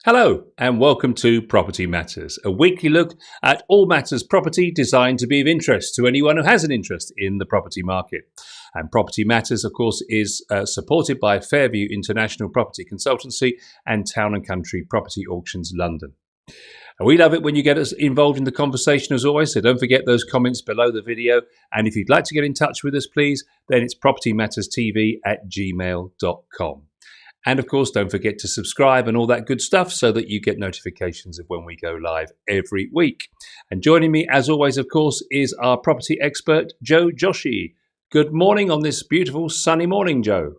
Hello, and welcome to Property Matters, a weekly look at all matters property designed to be of interest to anyone who has an interest in the property market. And Property Matters, of course, is supported by Fairview International Property Consultancy and Town and Country Property Auctions London. And we love it when you get us involved in the conversation as always, so don't forget those comments below the video. And if you'd like to get in touch with us, please, then it's propertymatterstv@gmail.com. And of course, don't forget to subscribe and all that good stuff so that you get notifications of when we go live every week. And joining me, as always, of course, is our property expert, Joe Joshi. Good morning on this beautiful sunny morning, Joe.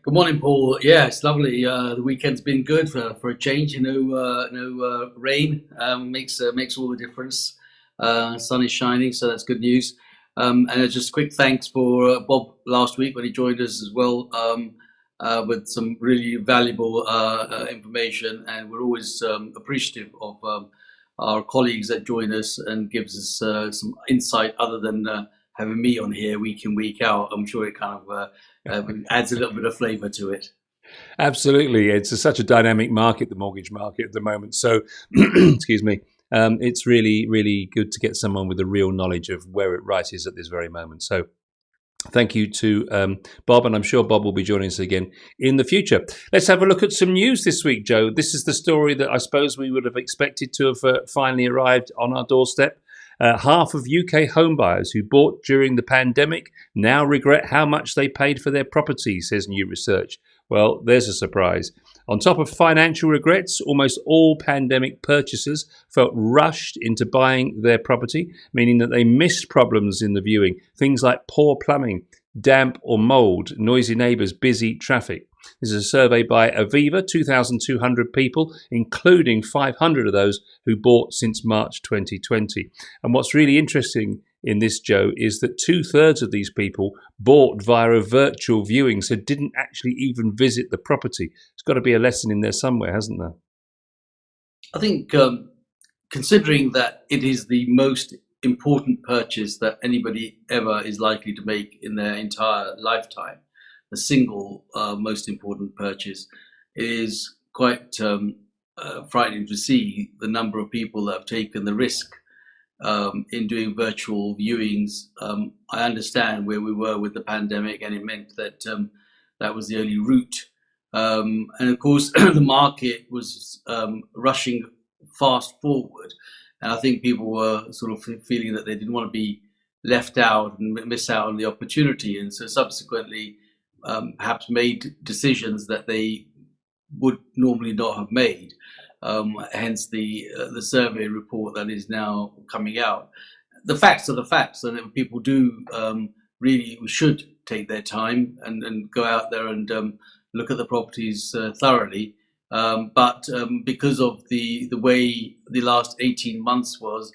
Good morning, Paul. Yeah, it's lovely. The weekend's been good for a change. No rain makes all the difference. Sun is shining, so that's good news. And just quick thanks for Bob last week when he joined us as well. With some really valuable information, and we're always appreciative of our colleagues that join us and gives us some insight other than having me on here week in, week out. I'm sure it kind of adds a little bit of flavour to it. Absolutely. It's such a dynamic market, the mortgage market at the moment. So, excuse me, it's really, really good to get someone with a real knowledge of where it right is at this very moment. So, thank you to Bob, and I'm sure Bob will be joining us again in the future. Let's have a look at some news this week, Joe. This is the story that I suppose we would have expected to have finally arrived on our doorstep. Half of UK homebuyers who bought during the pandemic now regret how much they paid for their property, says new research. Well, there's a surprise. On top of financial regrets, almost all pandemic purchasers felt rushed into buying their property, meaning that they missed problems in the viewing, things like poor plumbing, damp or mould, noisy neighbours, busy traffic. This is a survey by Aviva, 2,200 people, including 500 of those who bought since March 2020. And what's really interesting in this, Joe, is that 2/3 of these people bought via a virtual viewing, so didn't actually even visit the property. There's got to be a lesson in there somewhere, hasn't there? I think considering that it is the most important purchase that anybody ever is likely to make in their entire lifetime, the single most important purchase, it is quite frightening to see the number of people that have taken the risk in doing virtual viewings. I understand where we were with the pandemic, and it meant that that was the only route. And of course, the market was rushing fast forward, and I think people were sort of feeling that they didn't want to be left out and miss out on the opportunity, and so subsequently perhaps made decisions that they would normally not have made. Hence the survey report that is now coming out. The facts are the facts, and people do really should take their time and go out there and look at the properties thoroughly. But because of the way the last 18 months was,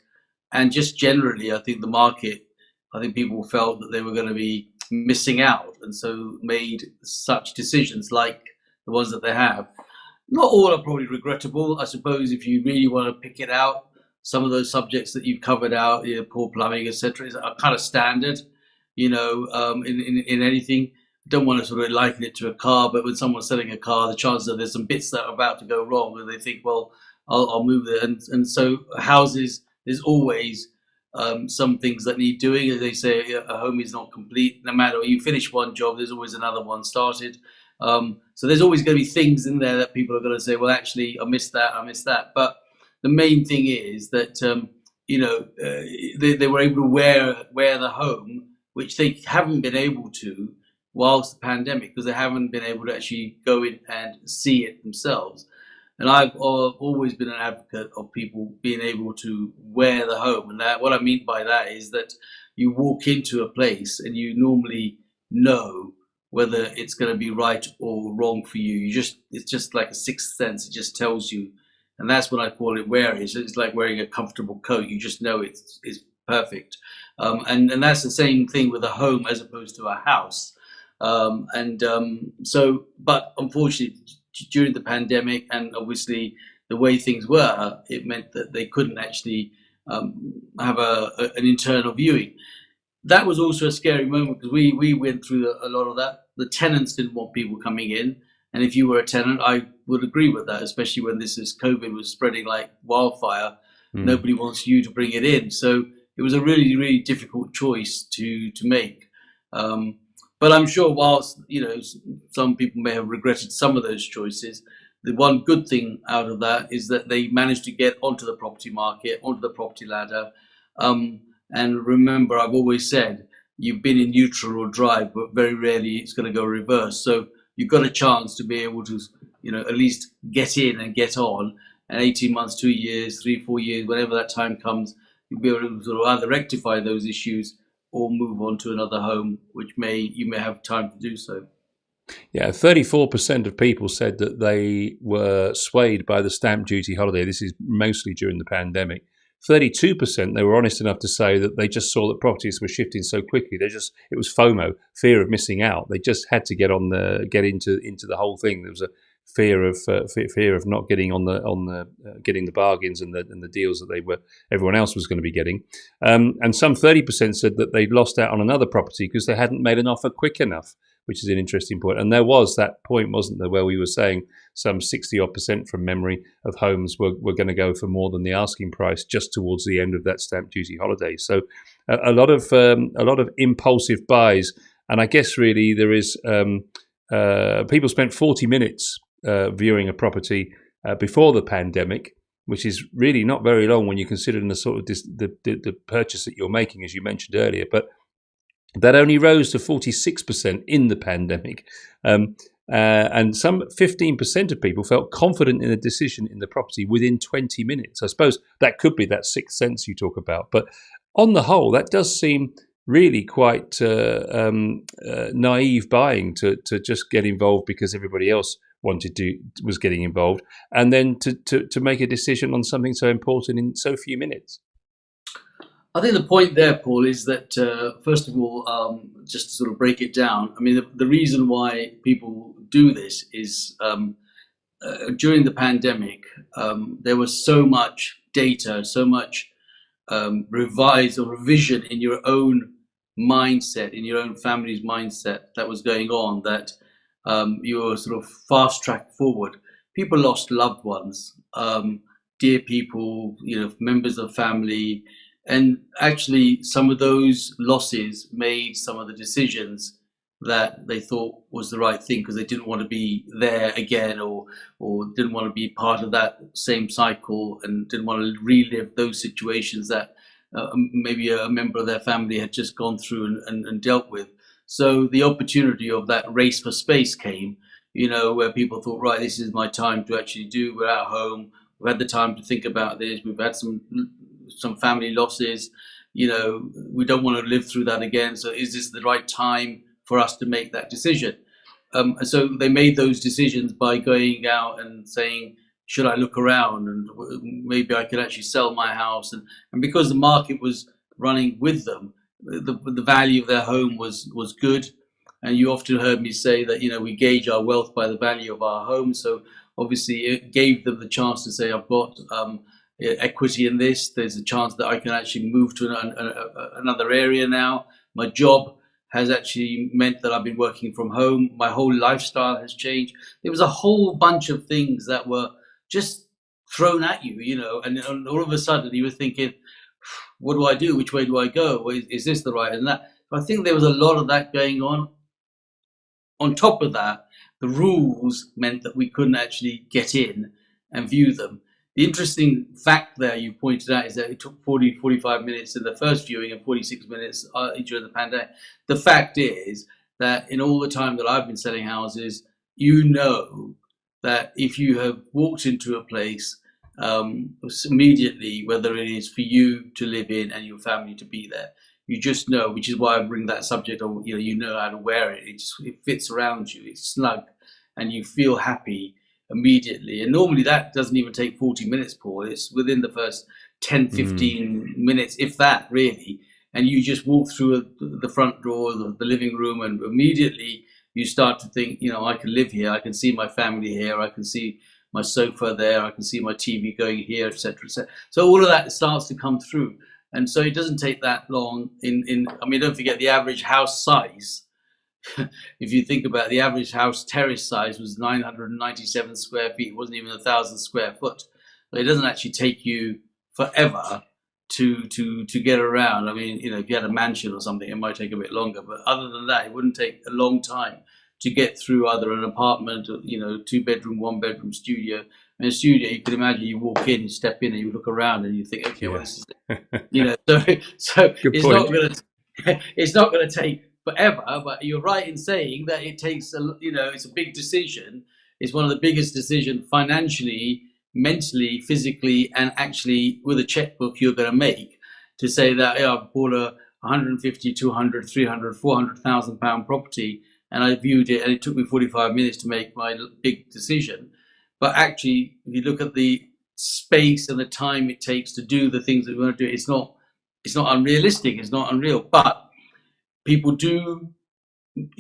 and just generally, I think the market, I think people felt that they were going to be missing out, and so made such decisions like the ones that they have. Not all are probably regrettable. I suppose if you really want to pick it out, some of those subjects that you've covered out, poor plumbing, etc., are kind of standard, in anything. Don't want to sort of liken it to a car, but when someone's selling a car, the chances are there's some bits that are about to go wrong, and they think, well, I'll move it. And so houses, there's always some things that need doing. As they say, a home is not complete. No matter you finish one job, there's always another one started. So there's always going to be things in there that people are going to say, well, actually, I missed that. But the main thing is that, they were able to wear the home, which they haven't been able to whilst the pandemic, because they haven't been able to actually go in and see it themselves. And I've always been an advocate of people being able to wear the home. And that, what I mean by that is that you walk into a place and you normally know whether it's going to be right or wrong for you. It's just like a sixth sense. It just tells you, and that's what I call it wearing. It's like wearing a comfortable coat. You just know it's perfect, and that's the same thing with a home as opposed to a house. So, but unfortunately, during the pandemic and obviously the way things were, it meant that they couldn't actually have an internal viewing. That was also a scary moment because we went through a lot of that. The tenants didn't want people coming in, And if you were a tenant, I would agree with that, especially when COVID was spreading like wildfire. Nobody wants you to bring it in. So it was a really, really difficult choice to make. But I'm sure whilst, some people may have regretted some of those choices, the one good thing out of that is that they managed to get onto the property market, onto the property ladder. And remember, I've always said, you've been in neutral or drive, but very rarely it's going to go reverse. So you've got a chance to be able to, at least get in and get on. And 18 months, 2 years, 3, 4 years, whenever that time comes, you'll be able to sort of either rectify those issues or move on to another home, which you may have time to do so. Yeah, 34% of people said that they were swayed by the stamp duty holiday. This is mostly during the pandemic. 32%, they were honest enough to say that they just saw that properties were shifting so quickly. It was FOMO, fear of missing out. They just had to get into the whole thing. There was a fear of not getting getting the bargains and the deals that everyone else was going to be getting. And some 30% said that they'd lost out on another property because they hadn't made an offer quick enough, which is an interesting point. And there was that point, wasn't there, where we were saying some 60% from memory of homes were going to go for more than the asking price just towards the end of that stamp duty holiday. So a lot of impulsive buys. And I guess really there is people spent 40 minutes viewing a property before the pandemic, which is really not very long when you consider the sort of the purchase that you're making, as you mentioned earlier. But that only rose to 46% in the pandemic. And some 15% of people felt confident in a decision in the property within 20 minutes. I suppose that could be that sixth sense you talk about. But on the whole, that does seem really quite naive buying to just get involved because everybody else was getting involved, and then to make a decision on something so important in so few minutes. I think the point there, Paul, is that first of all, just to sort of break it down, I mean, the reason why people do this is during the pandemic, there was so much data, so much revise or revision in your own mindset, in your own family's mindset that was going on, that you were sort of fast tracked forward. People lost loved ones, dear people, members of family. And actually, some of those losses made some of the decisions that they thought was the right thing because they didn't want to be there again, or didn't want to be part of that same cycle, and didn't want to relive those situations that maybe a member of their family had just gone through and dealt with. So the opportunity of that race for space came, where people thought, right, this is my time to actually we're at home, we've had the time to think about this, we've had some family losses, we don't want to live through that again. So is this the right time for us to make that decision? And so they made those decisions by going out and saying, should I look around, and maybe I could actually sell my house? And because the market was running with them, the value of their home was good. And you often heard me say that, we gauge our wealth by the value of our home. So obviously it gave them the chance to say, I've got equity in this. There's a chance that I can actually move to another area now. My job has actually meant that I've been working from home. My whole lifestyle has changed. There was a whole bunch of things that were just thrown at you, and all of a sudden you were thinking, what do I do? Which way do I go? Is this the right and that? I think there was a lot of that going on. On top of that, the rules meant that we couldn't actually get in and view them. The interesting fact there you pointed out is that it took 45 minutes in the first viewing and 46 minutes during the pandemic. The fact is that in all the time that I've been selling houses, that if you have walked into a place immediately, whether it is for you to live in and your family to be there, you just know, which is why I bring that subject of, you know how to wear it. It fits around you, it's snug, and you feel happy immediately. And normally that doesn't even take 40 minutes, Paul. It's within the first 10, 15 minutes, if that, really. And you just walk through the front door, the living room, and immediately you start to think, I can live here. I can see my family here. I can see my sofa there. I can see my TV going here, etc., etc. So all of that starts to come through. And so it doesn't take that long. Don't forget the average house size if you think about the average house terrace size was 997 square feet, it wasn't even 1,000 square foot. But it doesn't actually take you forever to get around. I mean, if you had a mansion or something, it might take a bit longer. But other than that, it wouldn't take a long time to get through either an apartment, or, 2-bedroom, 1-bedroom studio. In a studio, you can imagine you walk in, you step in, and you look around, and you think, okay, well, this is it. So Good it's point. it's not going to take forever. But you're right in saying that it takes it's a big decision. It's one of the biggest decisions financially, mentally, physically, and actually with a checkbook you're going to make, to say that I've bought a 150, 200, 300, 400,000 pound property, and I viewed it, and it took me 45 minutes to make my big decision. But actually, if you look at the space and the time it takes to do the things that we want to do, it's not unrealistic. It's not unreal. But people do,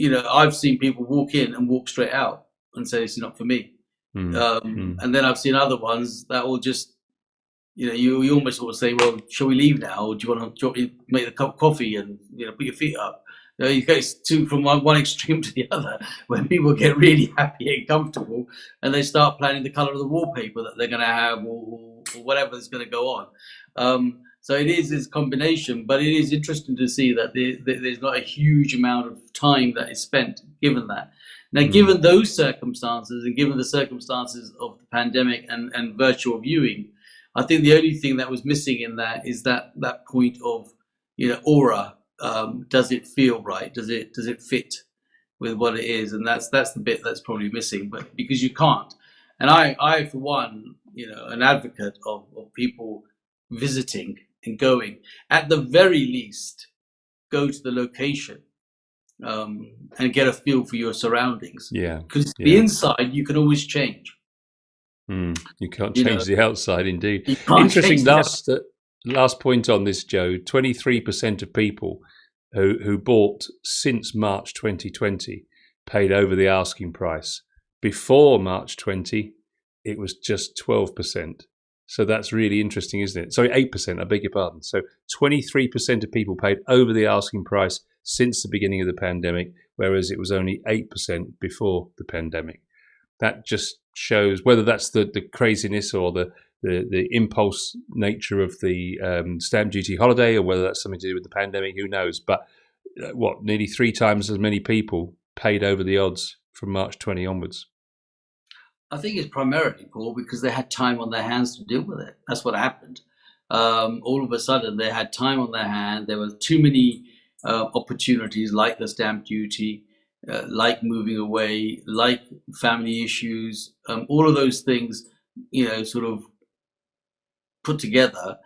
I've seen people walk in and walk straight out and say, "This is not for me." And then I've seen other ones that will just, you almost want to say, "Well, shall we leave now? Or do you want to make a cup of coffee and put your feet up?" You go from one extreme to the other, when people get really happy and comfortable, and they start planning the color of the wallpaper that they're going to have, or whatever is going to go on. So it is this combination, but it is interesting to see that there's not a huge amount of time that is spent given that. Now, given those circumstances, and given the circumstances of the pandemic and virtual viewing, I think the only thing that was missing in that is that point of, aura. Does it feel right? Does it fit with what it is? And that's the bit that's probably missing. But because you can't, and I for one, an advocate of people visiting and going. At the very least, go to the location and get a feel for your surroundings. Yeah, because the inside you can always change. You can't change the outside, indeed. Interesting. Last point on this, Joe. 23% of people who bought since March 2020 paid over the asking price. Before March 20, it was just 12%. So that's really interesting, isn't it? Sorry, 8%, I beg your pardon. So 23% of people paid over the asking price since the beginning of the pandemic, whereas it was only 8% before the pandemic. That just shows, whether that's the craziness or the impulse nature of the stamp duty holiday, or whether that's something to do with the pandemic, who knows? But nearly 3 times as many people paid over the odds from March 20 onwards. I think it's primarily, Paul, because they had time on their hands to deal with it. That's what happened. All of a sudden, they had time on their hand. There were too many opportunities, like the stamp duty, like moving away, like family issues, all of those things, sort of put together,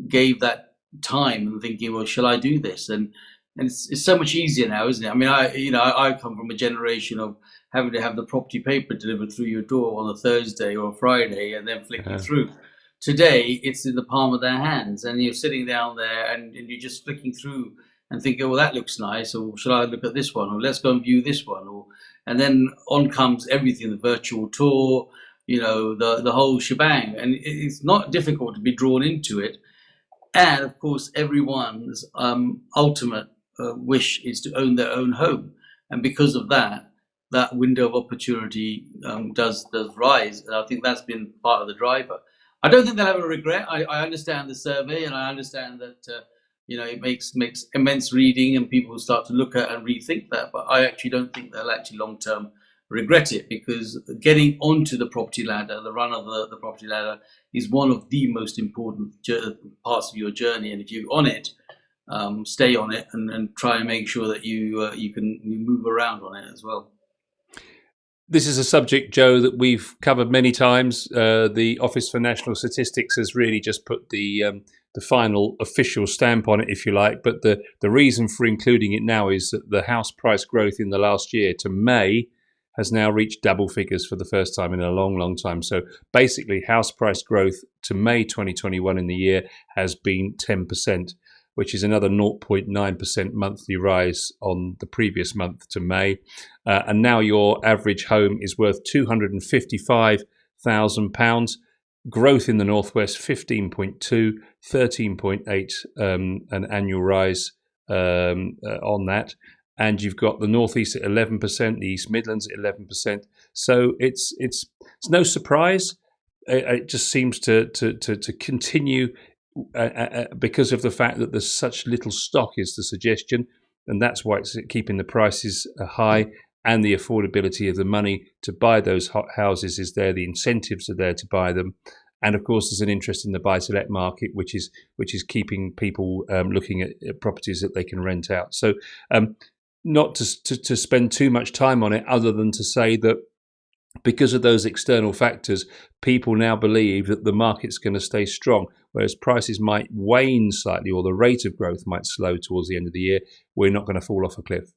gave that time and thinking, well, shall I do this? And it's so much easier now, isn't it? I mean, I come from a generation of having to have the property paper delivered through your door on a Thursday or a Friday and then flicking through. Today, it's in the palm of their hands, and you're sitting down there and you're just flicking through and thinking, well, that looks nice, or shall I look at this one, or let's go and view this one, and then on comes everything, the virtual tour, the whole shebang, and it's not difficult to be drawn into it. And of course, everyone's ultimate wish is to own their own home, and because of that window of opportunity does rise, and I think that's been part of the driver. I don't think they'll have a regret. I understand the survey, and I understand that it makes immense reading, and people start to look at and rethink that. But I actually don't think they'll actually long term regret it, because getting onto the property ladder, the run of the property ladder, is one of the most important parts of your journey. And if you're on it, stay on it and try and make sure that you can move around on it as well. This is a subject, Joe, that we've covered many times. The Office for National Statistics has really just put the final official stamp on it, if you like. But the reason for including it now is that the house price growth in the last year to May has now reached double figures for the first time in a long, long time. So basically, house price growth to May 2021 in the year has been 10%, which is another 0.9% monthly rise on the previous month to May. And now your average home is worth £255,000. Growth in the Northwest, 15.2, 13.8, an annual rise on that. and you've got the Northeast at 11%, the East Midlands at 11%. So it's no surprise. It just seems to continue because of the fact that there's such little stock, is the suggestion, and that's why it's keeping the prices high, and the affordability of the money to buy those houses is there. The incentives are there to buy them, and of course, there's an interest in the buy-to-let market, which is keeping people looking at properties that they can rent out. So, not to spend too much time on it, other than to say that because of those external factors, people now believe that the market's going to stay strong, whereas prices might wane slightly, or the rate of growth might slow towards the end of the year. We're not going to fall off a cliff.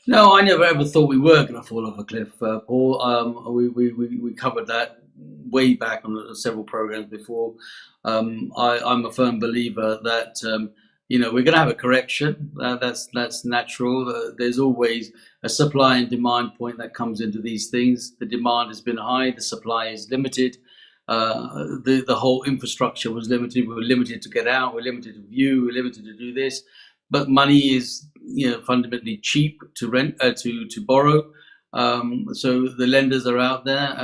No, I never ever thought we were going to fall off a cliff, Paul. We covered that way back on several programs before. I'm a firm believer that we're going to have a correction. That's natural. There's always a supply and demand point that comes into these things. The demand has been high, the supply is limited. The whole infrastructure was limited. We were limited to get out. We're limited to view. We're limited to do this. But money is, fundamentally cheap to rent, to borrow. So the lenders are out there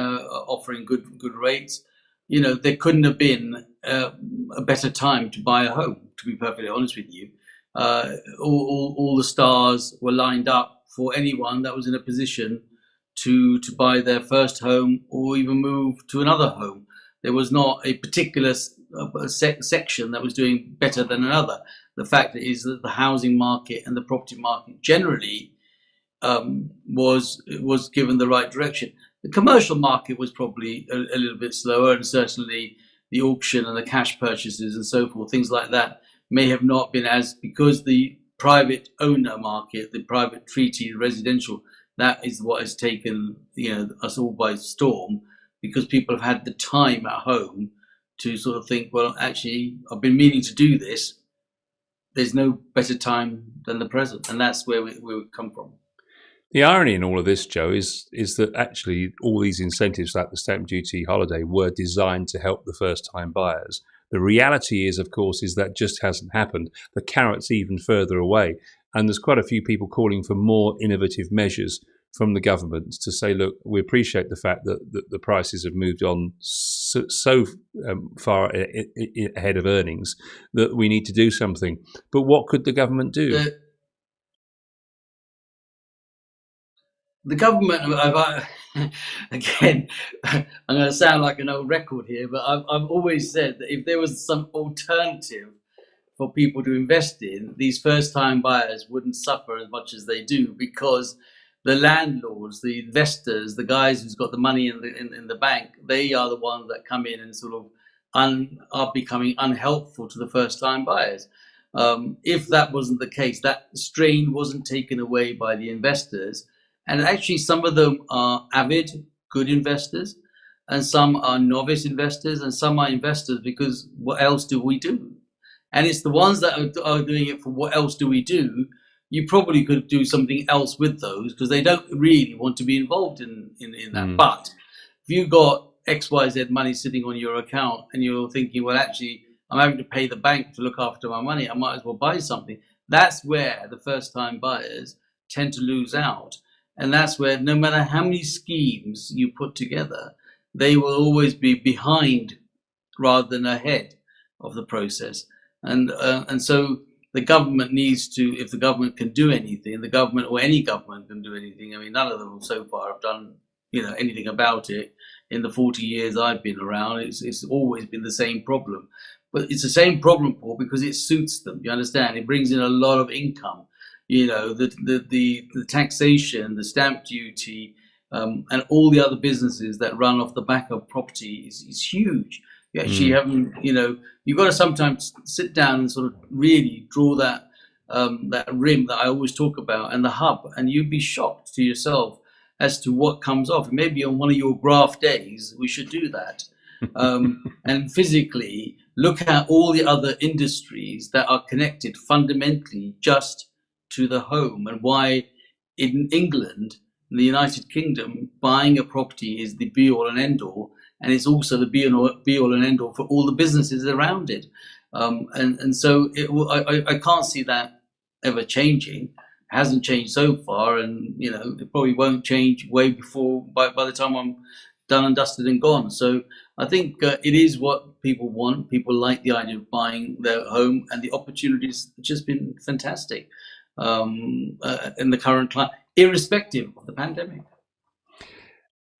offering good rates. There couldn't have been a better time to buy a home, to be perfectly honest with you. All the stars were lined up for anyone that was in a position to buy their first home or even move to another home. There was not a particular section that was doing better than another. The fact is that the housing market and the property market generally was given the right direction. The commercial market was probably a little bit slower, and certainly the auction and the cash purchases and so forth, things like that, may have not been because the private owner market, the private treaty residential, that is what has taken us all by storm, because people have had the time at home to sort of think, well, actually, I've been meaning to do this. There's no better time than the present, and that's where we come from. The irony in all of this, Joe, is that actually all these incentives, like the stamp duty holiday, were designed to help the first-time buyers. The reality is, of course, is that just hasn't happened. The carrot's even further away, and there's quite a few people calling for more innovative measures from the government to say, look, we appreciate the fact that the prices have moved on so far ahead of earnings that we need to do something. But what could the government do? The government, again, I'm going to sound like an old record here, but I've always said that if there was some alternative for people to invest in, these first-time buyers wouldn't suffer as much as they do, because the landlords, the investors, the guys who's got the money in the bank, they are the ones that come in and sort of are becoming unhelpful to the first-time buyers. If that wasn't the case, that strain wasn't taken away by the investors. And actually, some of them are avid, good investors, and some are novice investors, and some are investors because what else do we do? And it's the ones that are doing it for what else do we do. You probably could do something else with those because they don't really want to be involved in that. But if you've got XYZ money sitting on your account and you're thinking, well, actually, I'm having to pay the bank to look after my money, I might as well buy something. That's where the first-time buyers tend to lose out. And that's where no matter how many schemes you put together, they will always be behind rather than ahead of the process. And so the government needs to, if the government can do anything, the government or any government can do anything. I mean, none of them so far have done, anything about it. In the 40 years I've been around, it's always been the same problem. But it's the same problem, Paul, because it suits them. You understand? It brings in a lot of income. The taxation, the stamp duty, and all the other businesses that run off the back of property is huge. You actually haven't, you've got to sometimes sit down and sort of really draw that rim that I always talk about and the hub, and you'd be shocked to yourself as to what comes off. Maybe on one of your graph days, we should do that. And physically look at all the other industries that are connected fundamentally just to the home, and why in England, in the United Kingdom, buying a property is the be-all and end-all. And it's also the be-all and end-all for all the businesses around it. And so I can't see that ever changing. hasn't changed so far, and it probably won't change way before by the time I'm done and dusted and gone. So I think it is what people want. People like the idea of buying their home, and the opportunities have just been fantastic in the current climate, irrespective of the pandemic.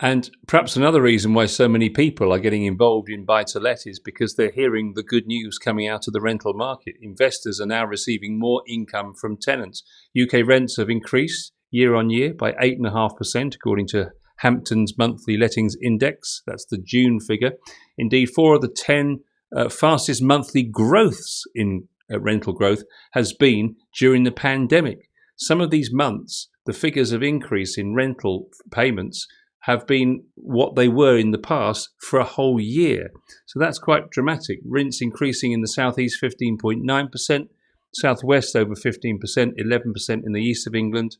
And perhaps another reason why so many people are getting involved in buy-to-let is because they're hearing the good news coming out of the rental market. Investors are now receiving more income from tenants. UK rents have increased year on year by 8.5%, according to Hampton's monthly lettings index. That's the June figure. Indeed, 4 of the 10 fastest monthly growths in rental growth has been during the pandemic. Some of these months, the figures of increase in rental payments have been what they were in the past for a whole year. So that's quite dramatic. Rents increasing in the southeast 15.9%, southwest over 15%, 11% in the east of England.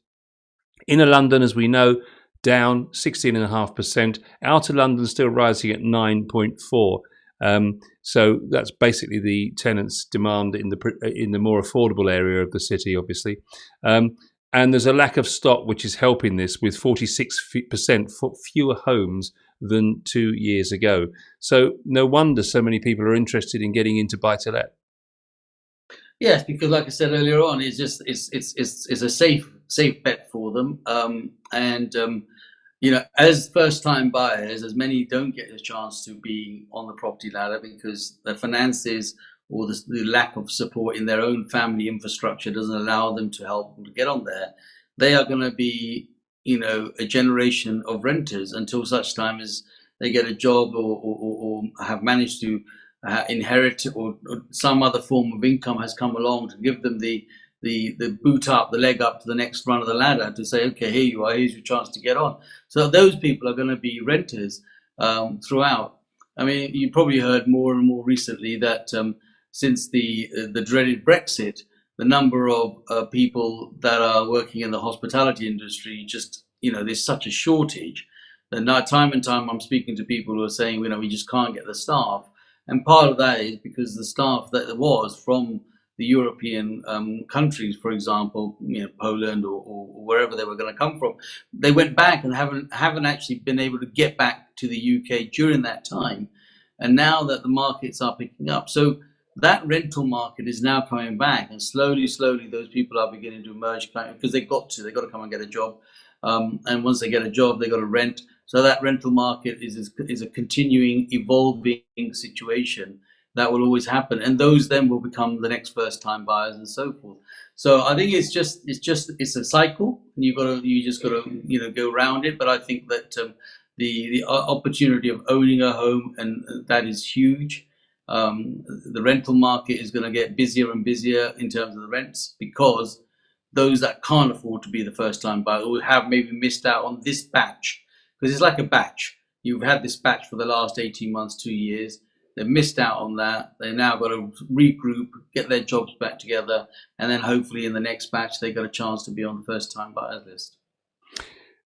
Inner London, as we know, down 16.5%. Outer London still rising at 9.4%. So that's basically the tenants' demand in the more affordable area of the city, obviously. And there's a lack of stock, which is helping this, with 46% fewer homes than 2 years ago. So no wonder so many people are interested in getting into buy-to-let. Yes, because like I said earlier on, it's a safe bet for them. As first-time buyers, as many don't get a chance to be on the property ladder because the finances or the lack of support in their own family infrastructure doesn't allow them to help them to get on there. They are going to be, a generation of renters until such time as they get a job or have managed to inherit or some other form of income has come along to give them the boot up, the leg up to the next run of the ladder to say, okay, here you are, here's your chance to get on. So those people are going to be renters throughout. I mean, you probably heard more and more recently that since the dreaded Brexit, the number of people that are working in the hospitality industry, just, there's such a shortage. And now time and time I'm speaking to people who are saying, we just can't get the staff. And part of that is because the staff that there was from the European countries, for example, Poland or wherever they were going to come from, they went back and haven't actually been able to get back to the UK during that time. And now that the markets are picking up, so that rental market is now coming back, and slowly, those people are beginning to emerge because they got to come and get a job, and once they get a job, they got to rent. So that rental market is a continuing, evolving situation that will always happen, and those then will become the next first-time buyers and so forth. So I think it's a cycle, and you just got to go around it. But I think that the opportunity of owning a home, and that is huge. The rental market is going to get busier and busier in terms of the rents because those that can't afford to be the first-time buyer or have maybe missed out on this batch, because it's like a batch. You've had this batch for the last 18 months, 2 years. They've missed out on that. They now got to regroup, get their jobs back together, and then hopefully in the next batch they got a chance to be on the first-time buyers list.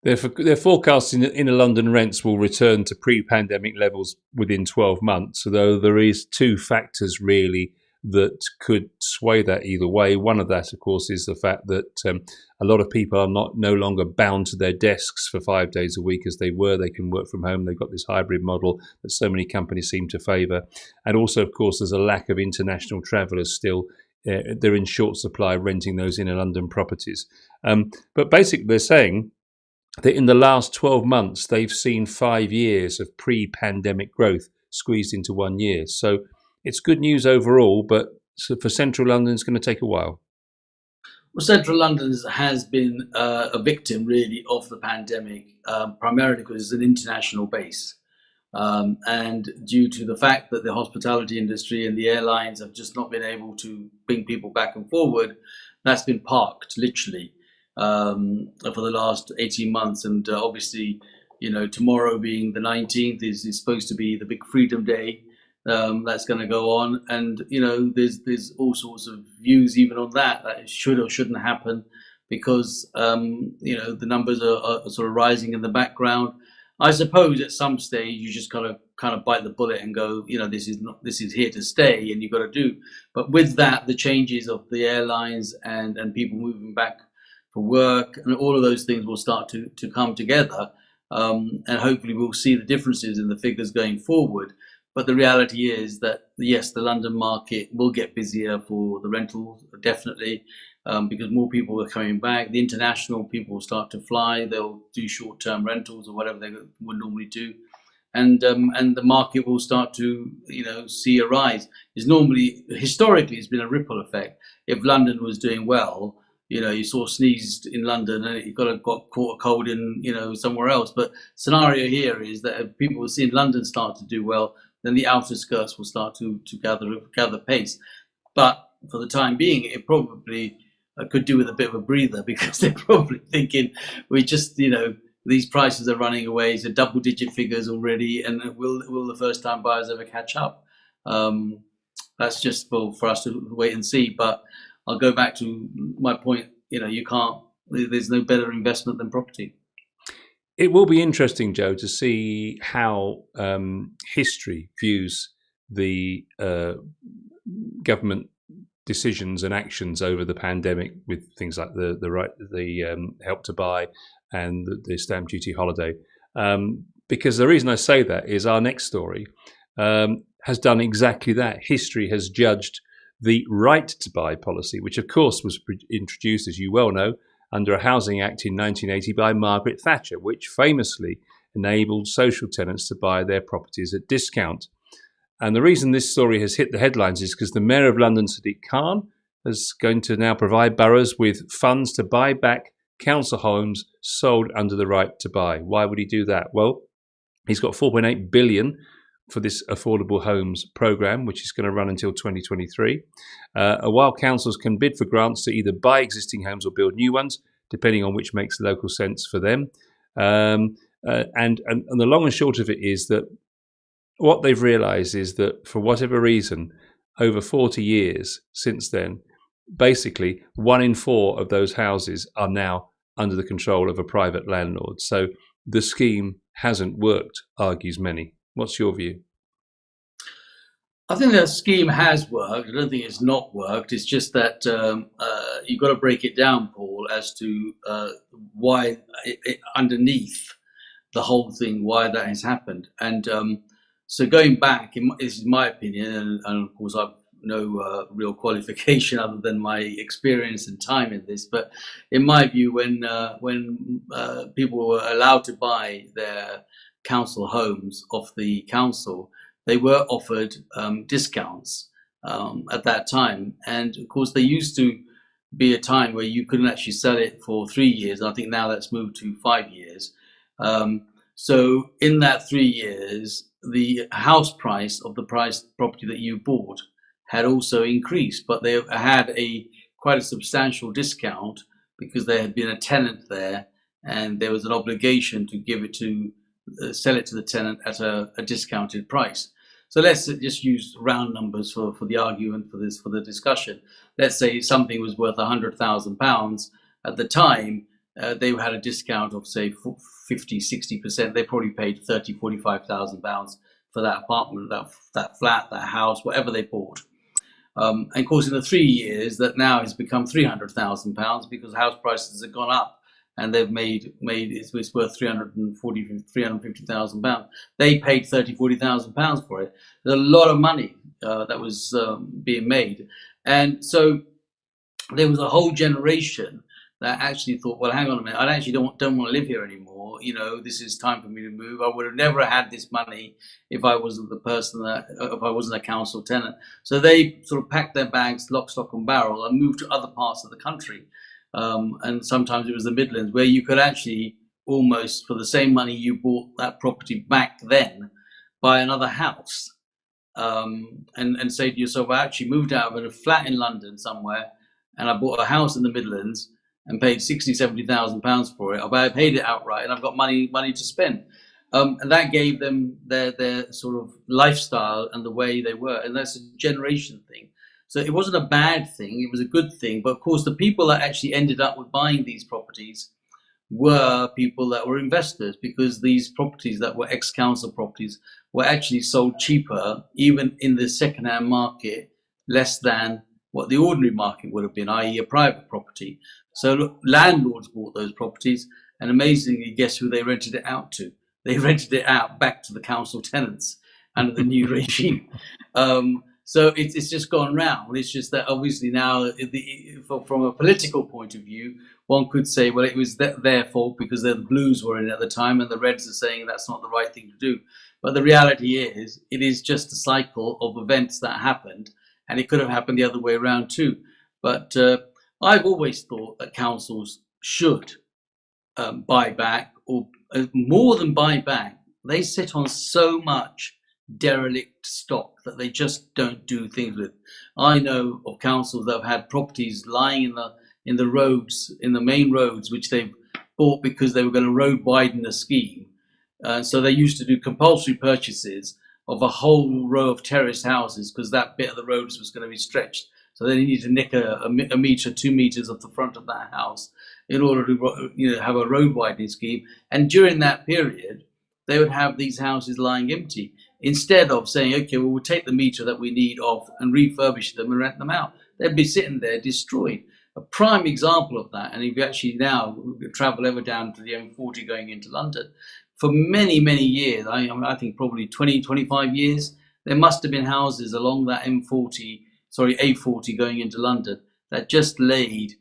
They're forecasting that inner London rents will return to pre-pandemic levels within 12 months, although there is two factors really that could sway that either way. One of that, of course, is the fact that a lot of people are no longer bound to their desks for 5 days a week as they were. They can work from home. They've got this hybrid model that so many companies seem to favour. And also, of course, there's a lack of international travellers still. They're in short supply renting those inner London properties. But basically, they're saying that in the last 12 months, they've seen 5 years of pre-pandemic growth squeezed into 1 year. So it's good news overall, but for central London, it's going to take a while. Well, central London has been a victim, really, of the pandemic, primarily because it's an international base. And due to the fact that the hospitality industry and the airlines have just not been able to bring people back and forward, that's been parked, literally, for the last 18 months. And obviously, tomorrow being the 19th is supposed to be the big Freedom Day. That's going to go on, and there's all sorts of views even on that it should or shouldn't happen because the numbers are sort of rising in the background. I suppose at some stage you just gotta kind of bite the bullet and go, this is here to stay, and you've got to do. But with that, the changes of the airlines and people moving back for work, and all of those things will start to come together. And hopefully we'll see the differences in the figures going forward. But the reality is that, yes, the London market will get busier for the rentals, definitely, because more people are coming back. The international people will start to fly. They'll do short-term rentals or whatever they would normally do. And the market will start to, see a rise. Historically, it's been a ripple effect. If London was doing well, you saw sneezed in London and you got caught a cold in, somewhere else. But scenario here is that if people see London start to do well, then the outer skirts will start to gather pace. But for the time being, it probably could do with a bit of a breather, because they're probably thinking, we just, these prices are running away to double-digit figures already, and will the first-time buyers ever catch up? That's just for us to wait and see. But I'll go back to my point. You can't. There's no better investment than property. It will be interesting, Joe, to see how history views the government decisions and actions over the pandemic, with things like the Help to Buy and the stamp duty holiday. Because the reason I say that is our next story has done exactly that. History has judged the right to buy policy, which of course was introduced, as you well know, under a Housing Act in 1980 by Margaret Thatcher, which famously enabled social tenants to buy their properties at discount. And the reason this story has hit the headlines is because the Mayor of London, Sadiq Khan, is going to now provide boroughs with funds to buy back council homes sold under the right to buy. Why would he do that? Well, he's got 4.8 billion for this affordable homes programme, which is going to run until 2023. While councils can bid for grants to either buy existing homes or build new ones, depending on which makes local sense for them. And the long and short of it is that what they've realised is that for whatever reason, over 40 years since then, basically 1 in 4 of those houses are now under the control of a private landlord. So the scheme hasn't worked, argues many. What's your view? I think the scheme has worked. I don't think it's not worked. It's just that you've got to break it down, Paul, as to why underneath the whole thing, why that has happened. And so going back, this is my opinion, and of course I've no real qualification other than my experience and time in this. But in my view, when people were allowed to buy their council homes off the council, they were offered discounts at that time. And of course, there used to be a time where you couldn't actually sell it for 3 years. I think now that's moved to 5 years. So in that 3 years, the house price of the property that you bought had also increased, but they had quite a substantial discount because there had been a tenant there, and there was an obligation to sell it to the tenant at a discounted price. So let's just use round numbers for the argument for the discussion. Let's say something was worth £100,000 at the time. They had a discount of say 50-60%. They probably paid £30,000-45,000 for that apartment, that flat, that house, whatever they bought. And of course, in the 3 years, that now has become £300,000 because house prices have gone up, and they've made it's worth £350,000. They paid £30,000-40,000 for it. There's a lot of money that was being made, and so there was a whole generation that actually thought, well, hang on a minute, I actually don't want to live here anymore. This is time for me to move. I would have never had this money if I wasn't if I wasn't a council tenant. So they sort of packed their bags, lock, stock and barrel, and moved to other parts of the country. And sometimes it was the Midlands, where you could actually almost, for the same money you bought that property back then, buy another house. And say to yourself, I actually moved out of a flat in London somewhere, and I bought a house in the Midlands and paid £60,000-70,000 for it. I paid it outright, and I've got money to spend. And that gave them their sort of lifestyle and the way they were. And that's a generation thing. So it wasn't a bad thing. It was a good thing. But of course, the people that actually ended up with buying these properties were people that were investors, because these properties that were ex-council properties were actually sold cheaper, even in the second-hand market, less than what the ordinary market would have been, i.e. a private property. So look, landlords bought those properties, and amazingly, guess who they rented it out to? They rented it out back to the council tenants under the new regime. So it's just gone round. It's just that obviously now, from a political point of view, one could say, well, it was their fault because the Blues were in at the time, and the Reds are saying that's not the right thing to do. But the reality is, it is just a cycle of events that happened, and it could have happened the other way around too. But I've always thought that councils should buy back, or more than buy back. They sit on so much derelict stock that they just don't do things with. I know of councils that have had properties lying in the roads, in the main roads, which they've bought because they were going to road widen the scheme. So they used to do compulsory purchases of a whole row of terraced houses because that bit of the roads was going to be stretched. So they needed to nick a metre, 2 metres off the front of that house in order to have a road widening scheme. And during that period, they would have these houses lying empty instead of saying, okay, well, we'll take the metre that we need off and refurbish them and rent them out. They'd be sitting there destroyed. A prime example of that, and if you actually now travel ever down to the M40 going into London, for many, many years, I think probably 20, 25 years, there must have been houses along that A40 going into London that just laid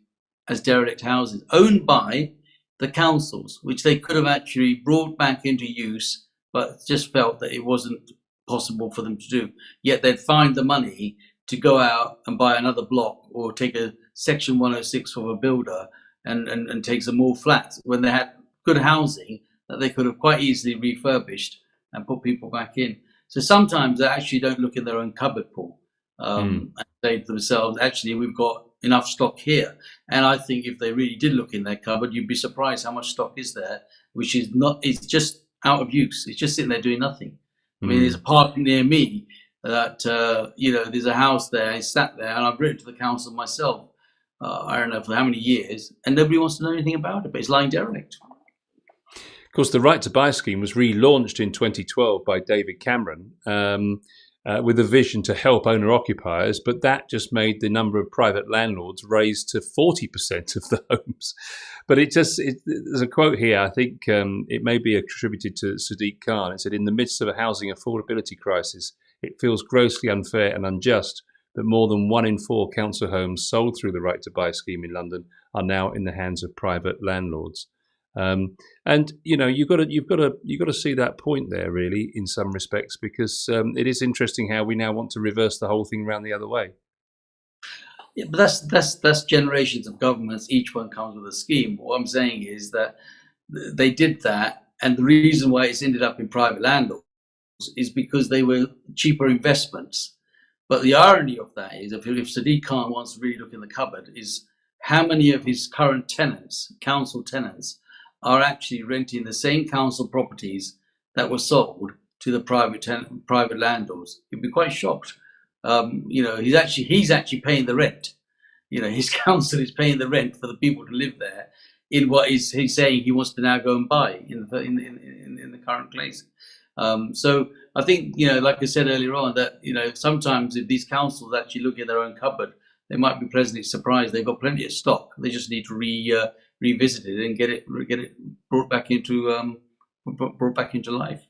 as derelict houses, owned by the councils, which they could have actually brought back into use, but just felt that it wasn't possible for them to do. Yet they'd find the money to go out and buy another block or take a Section 106 from a builder and take some more flats when they had good housing that they could have quite easily refurbished and put people back in. So sometimes they actually don't look in their own cupboard, Paul, and say to themselves, actually, we've got enough stock here. And I think if they really did look in their cupboard, you'd be surprised how much stock is there, which is not, it's just out of use. It's just sitting there doing nothing. I mean, there's a park near me that, there's a house there, it's sat there, and I've written to the council myself, I don't know for how many years, and nobody wants to know anything about it, but it's lying derelict. Of course, the Right to Buy scheme was relaunched in 2012 by David Cameron with a vision to help owner-occupiers, but that just made the number of private landlords raise to 40% of the homes. But there's a quote here, I think it may be attributed to Sadiq Khan. It said, in the midst of a housing affordability crisis, it feels grossly unfair and unjust that more than 1 in 4 council homes sold through the Right to Buy scheme in London are now in the hands of private landlords. And you've got to see that point there, really, in some respects, because it is interesting how we now want to reverse the whole thing around the other way. Yeah, but that's generations of governments. Each one comes with a scheme. What I'm saying is that they did that, and the reason why it's ended up in private landlords is because they were cheaper investments. But the irony of that is, if Sadiq Khan wants to really look in the cupboard, is how many of his current tenants, council tenants, are actually renting the same council properties that were sold to the private landlords. You'd be quite shocked. He's actually paying the rent. His council is paying the rent for the people to live there in what he's saying he wants to now go and buy in the current place. So I think, like I said earlier on, that, sometimes if these councils actually look in their own cupboard, they might be pleasantly surprised. They've got plenty of stock. They just need to revisit it and get it brought back into life.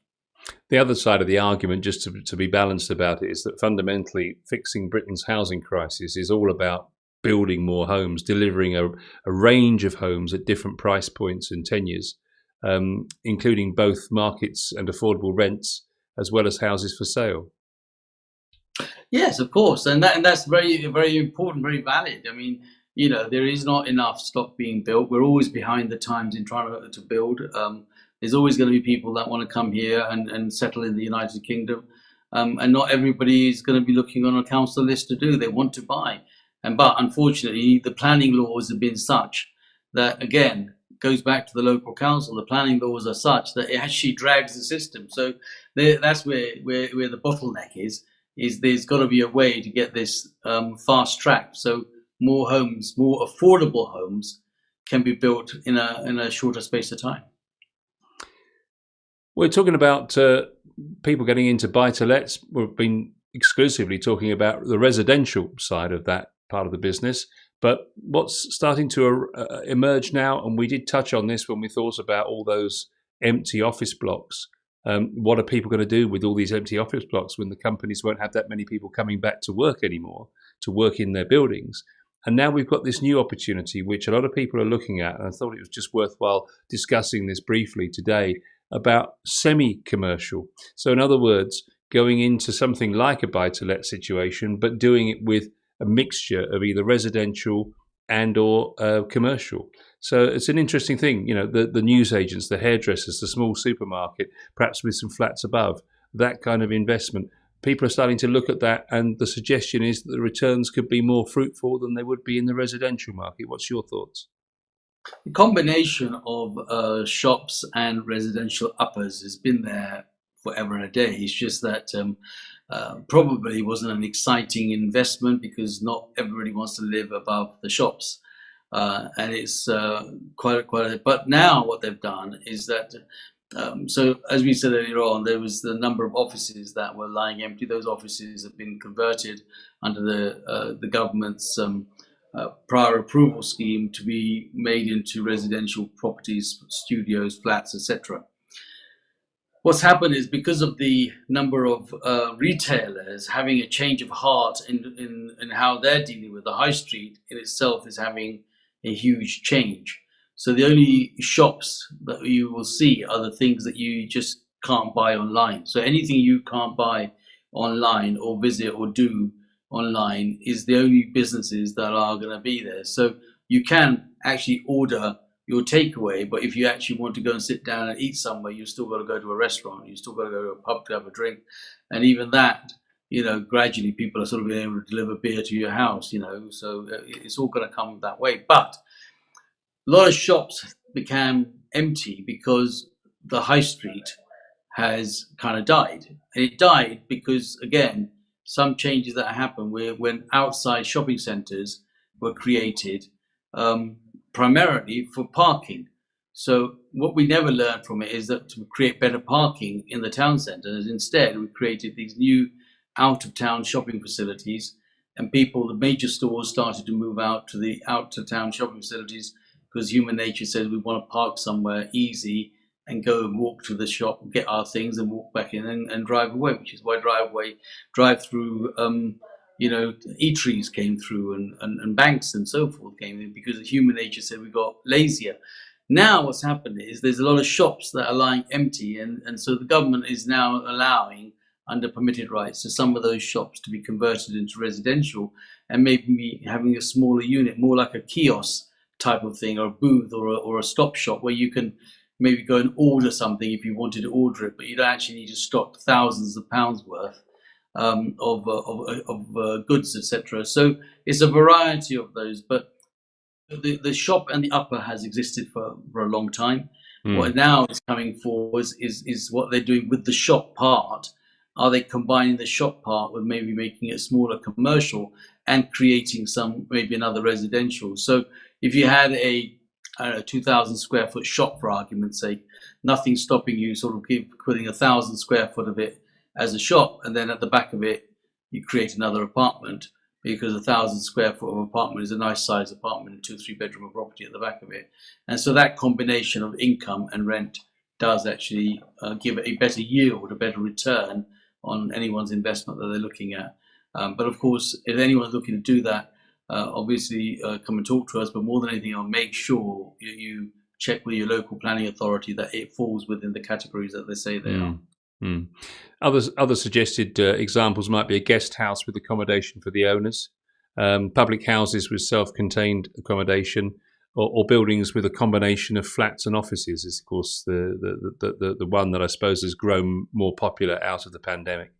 The other side of the argument, just to be balanced about it, is that fundamentally fixing Britain's housing crisis is all about building more homes, delivering a range of homes at different price points and tenures, including both markets and affordable rents, as well as houses for sale. Yes, of course, and that's very, very important, very valid. I mean, there is not enough stock being built. We're always behind the times in trying to build. There's always going to be people that want to come here and settle in the United Kingdom, and not everybody is going to be looking on a council list to do. They want to buy, but unfortunately, the planning laws have been such that, again, goes back to the local council. The planning laws are such that it actually drags the system. So that's where the bottleneck is there's got to be a way to get this fast tracked, so more homes, more affordable homes, can be built in a shorter space of time. We're talking about people getting into buy-to-lets. We've been exclusively talking about the residential side of that part of the business, But what's starting to emerge now, and we did touch on this when we thought about all those empty office blocks. What are people going to do with all these empty office blocks when the companies won't have that many people coming back to work anymore, to work in their buildings? And now we've got this new opportunity, which a lot of people are looking at. And I thought it was just worthwhile discussing this briefly today about semi-commercial. So in other words, going into something like a buy-to-let situation, but doing it with a mixture of either residential and or commercial. So it's an interesting thing, the newsagents, the hairdressers, the small supermarket, perhaps with some flats above, that kind of investment. People are starting to look at that, and the suggestion is that the returns could be more fruitful than they would be in the residential market. What's your thoughts? The combination of shops and residential uppers has been there forever and a day. It's just that probably wasn't an exciting investment because not everybody wants to live above the shops. And it's but now what they've done is that, so as we said earlier on, there was the number of offices that were lying empty. Those offices have been converted under the government's prior approval scheme to be made into residential properties, studios, flats, etc. What's happened is because of the number of retailers having a change of heart in how they're dealing with the high street in itself is having a huge change. So the only shops that you will see are the things that you just can't buy online. So anything you can't buy online or visit or do online is the only businesses that are going to be there. So you can actually order your takeaway, but if you actually want to go and sit down and eat somewhere, you've still got to go to a restaurant, you've still got to go to a pub to have a drink. And even that, gradually people are sort of being able to deliver beer to your house, so it's all going to come that way. But a lot of shops became empty because the high street has kind of died. And it died because, again, some changes that happened when outside shopping centres were created, primarily for parking. So what we never learned from it is that to create better parking in the town centres, instead we created these new out-of-town shopping facilities, and the major stores started to move out to the out-of-town shopping facilities because human nature says we want to park somewhere easy and go and walk to the shop, get our things and walk back in and drive away, which is why drive-through eateries came through and banks and so forth came in, because human nature said we got lazier. Now what's happened is there's a lot of shops that are lying empty, and so the government is now allowing, under permitted rights, to some of those shops to be converted into residential, and maybe having a smaller unit, more like a kiosk type of thing, or a booth or a stop shop where you can maybe go and order something if you wanted to order it, but you don't actually need to stock thousands of pounds worth of goods, etc. So it's a variety of those, but the shop and the upper has existed for a long time. What now is coming forward is what they're doing with the shop part. Are they combining the shop part with maybe making it smaller commercial and creating maybe another residential? So if you had a 2,000 square foot shop, for argument's sake, nothing stopping you sort of putting 1,000 square foot of it as a shop, and then at the back of it you create another apartment, because 1,000 square foot of apartment is a nice size apartment, a 2-3 bedroom property at the back of it. And so that combination of income and rent does actually give a better yield, a better return on anyone's investment that they're looking at. But of course, if anyone's looking to do that, obviously come and talk to us. But more than anything, I'll make sure you check with your local planning authority that it falls within the categories that they say they are. Other suggested examples might be a guest house with accommodation for the owners, public houses with self-contained accommodation, or buildings with a combination of flats and offices is, of course, the one that I suppose has grown more popular out of the pandemic.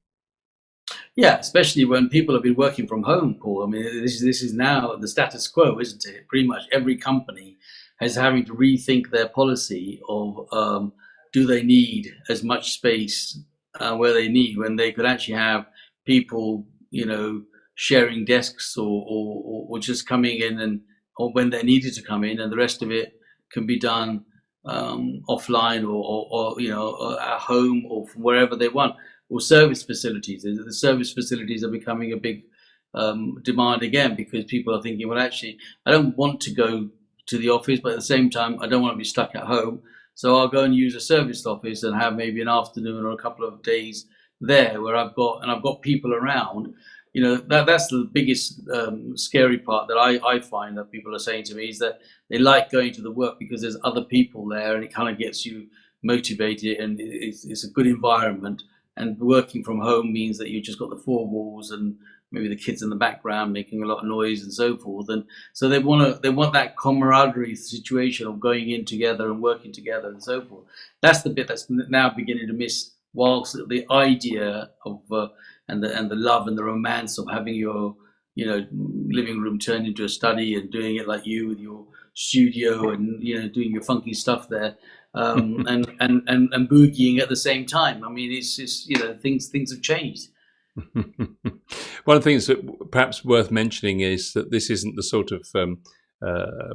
Yeah, especially when people have been working from home, Paul. I mean, this is now the status quo, isn't it? Pretty much every company is having to rethink their policy of do they need as much space where they need, when they could actually have people, sharing desks or just coming in or when they needed to come in, and the rest of it can be done offline or at home or from wherever they want. Or service facilities. The service facilities are becoming a big demand again, because people are thinking, well, actually, I don't want to go to the office, but at the same time, I don't want to be stuck at home. So I'll go and use a serviced office and have maybe an afternoon or a couple of days there where I've got people around. That's the biggest scary part that I find that people are saying to me, is that they like going to the work because there's other people there, and it kind of gets you motivated, and it's a good environment. And working from home means that you just got the four walls and maybe the kids in the background making a lot of noise and so forth. And so they want that camaraderie situation of going in together and working together and so forth. That's the bit that's now beginning to miss. Whilst the idea of and the love and the romance of having your living room turned into a study and doing it like you with your studio and doing your funky stuff there, and boogieing at the same time. I mean, it's just things have changed. One of the things that perhaps worth mentioning is that this isn't the sort of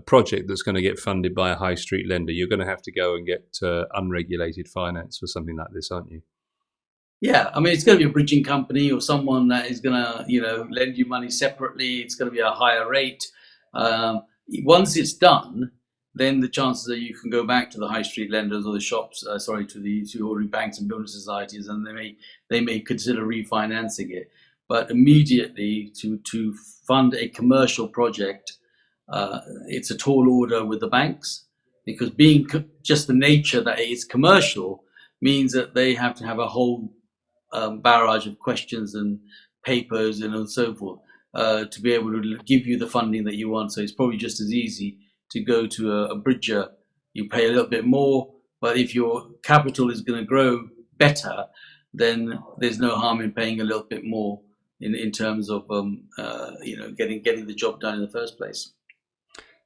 project that's going to get funded by a high street lender. You're going to have to go and get unregulated finance for something like this, aren't you? Yeah, I mean, it's going to be a bridging company or someone that is going to, lend you money separately. It's going to be a higher rate. Once it's done, then the chances are you can go back to the high street lenders or the shops, to ordinary banks and building societies, and they may consider refinancing it. But immediately to fund a commercial project, it's a tall order with the banks, because being just the nature that it is commercial means that they have to have a whole barrage of questions and papers and so forth to be able to give you the funding that you want. So it's probably just as easy to go to a bridger. You pay a little bit more, but if your capital is going to grow better, then there's no harm in paying a little bit more in terms of getting the job done in the first place.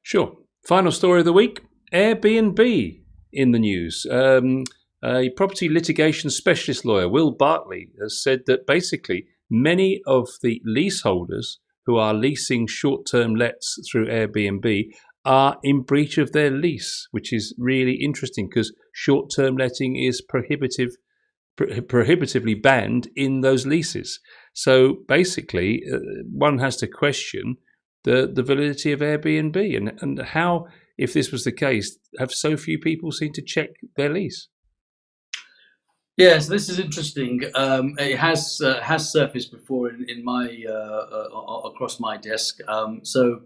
Sure. Final story of the week: Airbnb in the news. A property litigation specialist lawyer, Will Bartley, has said that basically many of the leaseholders who are leasing short-term lets through Airbnb are in breach of their lease, which is really interesting because short-term letting is prohibitively banned in those leases. So basically, one has to question the validity of Airbnb and how, if this was the case, have so few people seemed to check their lease. Yes, this is interesting. It has surfaced before in my across my desk. So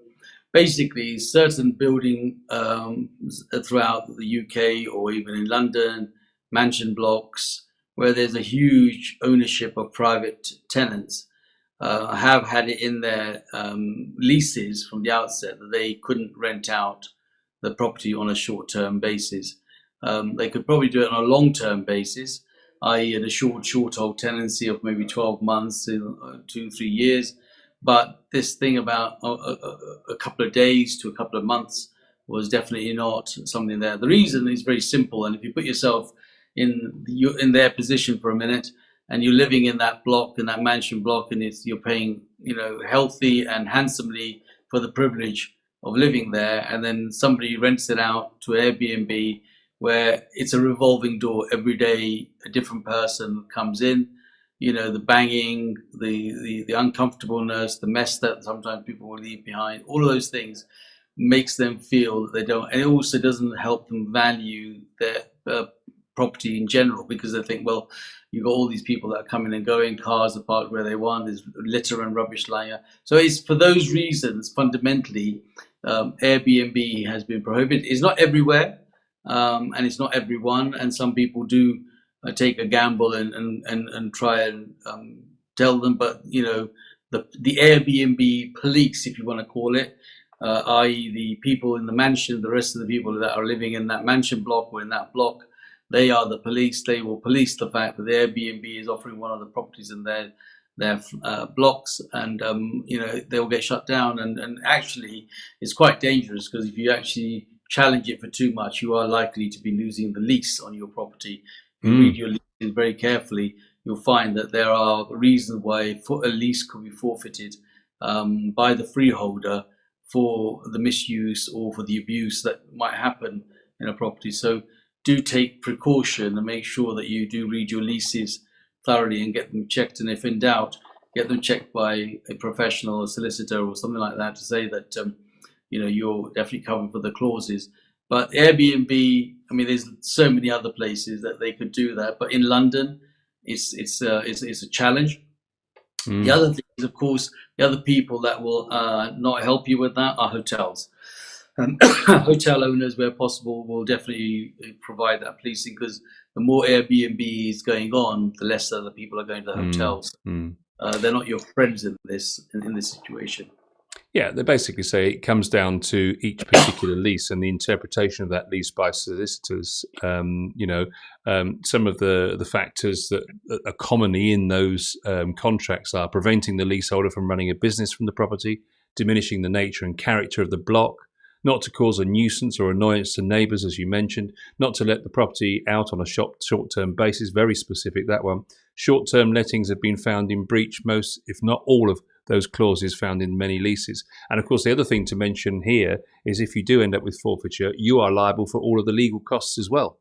basically, certain building throughout the UK or even in London, mansion blocks where there's a huge ownership of private tenants have had it in their leases from the outset that they couldn't rent out the property on a short-term basis. They could probably do it on a long-term basis, i.e. at a short hold tenancy of maybe 12 months, 2-3 years. But this thing about a couple of days to a couple of months was definitely not something there. The reason is very simple, and if you put yourself in their position for a minute, and you're living in that block, in that mansion block, and you're paying, healthy and handsomely for the privilege of living there, and then somebody rents it out to Airbnb, where it's a revolving door. Every day a different person comes in, the banging, the uncomfortableness, the mess that sometimes people will leave behind, all of those things makes them feel that they don't, and it also doesn't help them value their property in general, because they think, well, you've got all these people that are coming and going, cars are parked where they want, there's litter and rubbish lying out. So it's for those reasons, fundamentally, Airbnb has been prohibited. It's not everywhere, and it's not everyone, and some people do take a gamble and try and tell them, but the Airbnb police, if you want to call it, i.e. the people in the mansion, the rest of the people that are living in that mansion block or in that block, they are the police. They will police the fact that the Airbnb is offering one of the properties in their blocks, and they will get shut down. And actually, it's quite dangerous, because if you actually challenge it for too much, you are likely to be losing the lease on your property. If you read your lease very carefully, you'll find that there are reasons why a lease could be forfeited by the freeholder for the misuse or for the abuse that might happen in a property. So do take precaution and make sure that you do read your leases thoroughly and get them checked. And if in doubt, get them checked by a professional, a solicitor, or something like that to say that you're definitely covered for the clauses. But Airbnb, I mean, there's so many other places that they could do that, but in London, it's a challenge. The other thing is, of course, the other people that will not help you with that are hotels. Hotel owners, where possible, will definitely provide that policing, because the more Airbnb is going on, the less other people are going to the hotels. They're not your friends in this situation. Yeah, they basically say it comes down to each particular lease and the interpretation of that lease by solicitors. Some of the factors that are commonly in those contracts are preventing the leaseholder from running a business from the property, diminishing the nature and character of the block, not to cause a nuisance or annoyance to neighbours, as you mentioned, not to let the property out on a short-term basis, very specific, that one. Short-term lettings have been found in breach most, if not all, of those clauses found in many leases. And of course, the other thing to mention here is if you do end up with forfeiture, you are liable for all of the legal costs as well.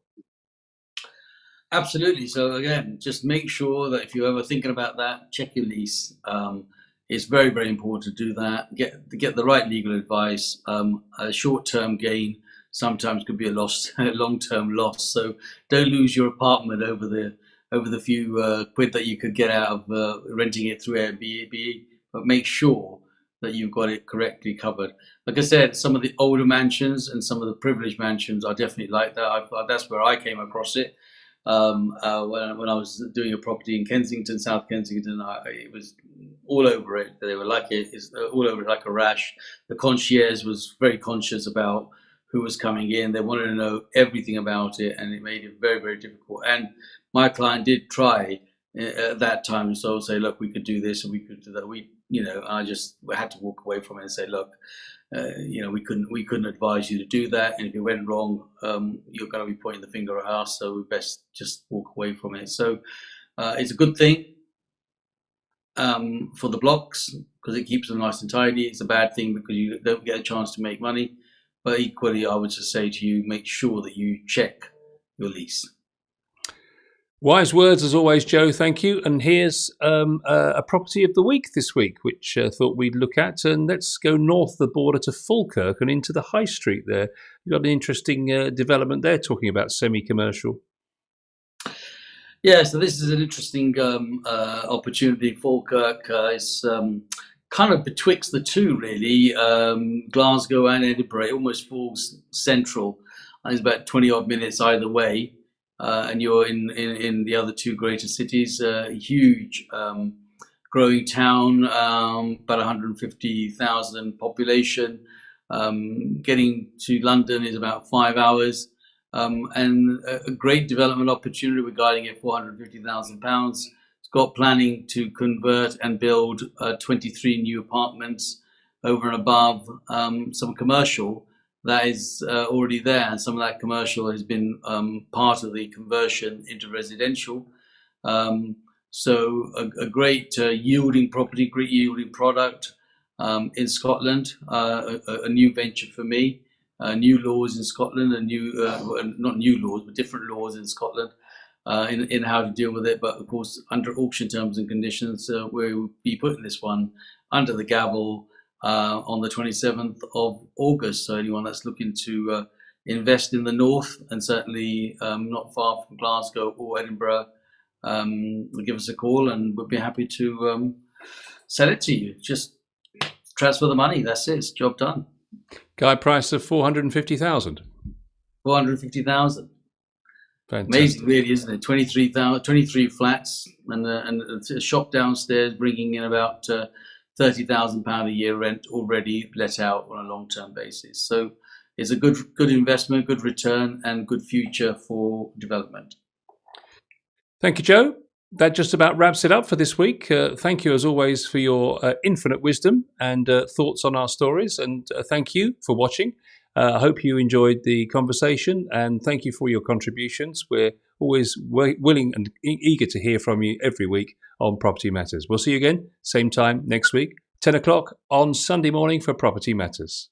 Absolutely. So again, just make sure that if you're ever thinking about that, check your lease. It's very, very important to do that. Get the right legal advice. A short-term gain sometimes could be a long-term loss. So don't lose your apartment over the few quid that you could get out of renting it through Airbnb. But make sure that you've got it correctly covered. Like I said, some of the older mansions and some of the privileged mansions are definitely like that. That's where I came across it. When I was doing a property in Kensington, South Kensington, it was all over it. They were like all over it like a rash. The concierge was very conscious about who was coming in. They wanted to know everything about it, and it made it very, very difficult. And my client did try at that time, so say, look, we could do this and we could do that. I just had to walk away from it and say, look, we couldn't advise you to do that, and if it went wrong, you're going to be pointing the finger at us. So we best just walk away from it. So it's a good thing for the blocks because it keeps them nice and tidy. It's a bad thing because you don't get a chance to make money. But equally, I would just say to you, make sure that you check your lease. Wise words as always, Joe. Thank you. And here's a property of the week this week, which I thought we'd look at. And let's go north the border to Falkirk and into the High Street there. You've got an interesting development there, talking about semi-commercial. Yeah, so this is an interesting opportunity. Falkirk is kind of betwixt the two, really. Glasgow and Edinburgh. It almost falls central. It's about 20-odd minutes either way. And you're in the other two greater cities, huge growing town, about 150,000 population. Getting to London is about 5 hours, and a great development opportunity. We're guiding at £450,000. It's got planning to convert and build 23 new apartments over and above some commercial that is already there, and some of that commercial has been part of the conversion into residential. So a great yielding property, great yielding product in Scotland, a new venture for me. New laws in Scotland, and not new laws, but different laws in Scotland in how to deal with it. But of course, under auction terms and conditions, we'll be putting this one under the gavel on the 27th of August. So anyone that's looking to invest in the north, and certainly not far from Glasgow or Edinburgh, give us a call and we'll be happy to sell it to you. Just transfer the money. That's it. It's job done. Guide price of 450,000. 450,000. Fantastic. Amazing, really, isn't it? 23 flats, and a shop downstairs bringing in about £30,000 a year rent already let out on a long-term basis. So it's a good investment, good return, and good future for development. Thank you, Joe. That just about wraps it up for this week. Thank you, as always, for your infinite wisdom and thoughts on our stories. And thank you for watching. I hope you enjoyed the conversation, and thank you for your contributions. We're always willing and eager to hear from you every week on Property Matters. We'll see you again, same time next week, 10 o'clock on Sunday morning for Property Matters.